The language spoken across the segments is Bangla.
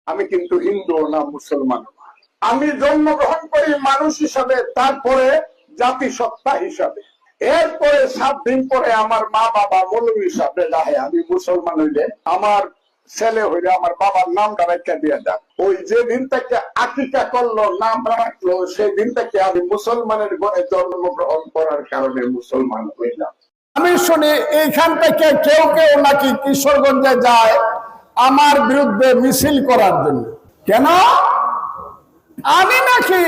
আমি কিন্তু হিন্দু না, মুসলমান। আমি জন্মগ্রহণ করি মানুষ হিসাবে, তারপরে জাতিসত্তা হিসাবে। এরপরে 7 দিন পরে আমার মা বাবা মৌলভী হিসাবে রাহে, আমি মুসলমান হইলে আমার ছেলে হইলে আমার বাবার নামটা রেখে দিয়ে যান। ওই যে দিন থেকে আকিকা করলো, নাম রাখলো, সেই দিন থেকে আমি মুসলমানের ঘরে জন্মগ্রহণ করার কারণে মুসলমান হইলাম। আমি শুনি এইখান থেকে কেউ কেউ নাকি কিশোরগঞ্জে যায় আমার বিরুদ্ধে মিছিল করার জন্য। কেন? আমি নাকি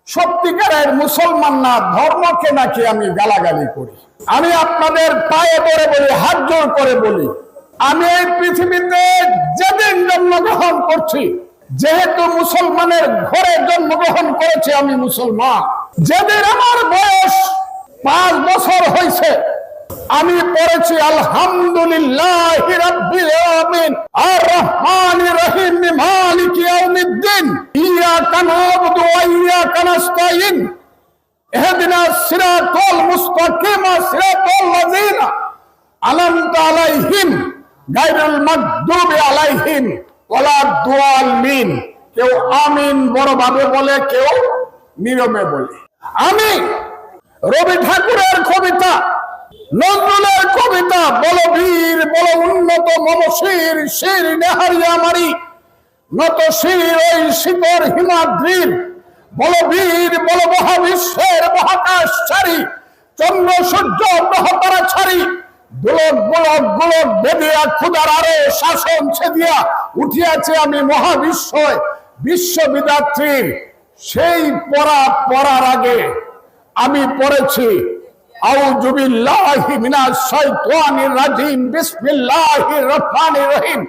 সত্যিকারের মুসলমান না, ধর্মকে নাকি আমি গালাগালি করি। আমি আপনাদের পায়ে পড়ে বলি, হাত জোর করে বলি, আমি এই পৃথিবীতে যেদিন জন্মগ্রহণ করছি, যেহেতু মুসলমানের ঘরে জন্মগ্রহণ করেছি, আমি মুসলমান। যেদিন আমার বয়স 5 বছর হয়েছে, আমি পড়েছি আলহামদুলিল্লাহি রাব্বিল আলামিন আর রহমানির রহিম মালিকি ইয়াউমিদ্দিন ইয়াকা না'বুদু ওয়া ইয়াকা নাস্তাইন ইহদিনাস সিরাতাল মুস্তাকিম সিরাতাল লাযিনা আন'আমতা আলাইহিম গায়রুল মাগদুবি আলাইহিম ওয়ালাদ-দাল্লিন। কেউ আমিন বড়ভাবে বলে, কেউ নীরবে বলে। আমি রবি ঠাকুরের কবিতা, নজরুলের কবিতা, বলো বীর বলো উন্নত মমশির শির নেহারিয়া মারি নত শির ওই শিকর হিমাদ্রির, বলো বীর বলো মহাবিশ্বের মহাকাশ ছাড়ি চন্দ্র সূর্য গ্রহতারা ছাড়ি গোলক গোলক গোলক বেদিয়া ক্ষুদার আরো শাসন ছেদিয়া উঠিয়াছে আমি মহাবিশ্ব বিশ্ববিদাত্রীর। সেই পড়ার আগে আমি পড়েছি আউযু বিল্লাহি মিনাশ শাইতানির রাজিম বিসমিল্লাহির রহমানির রহিম।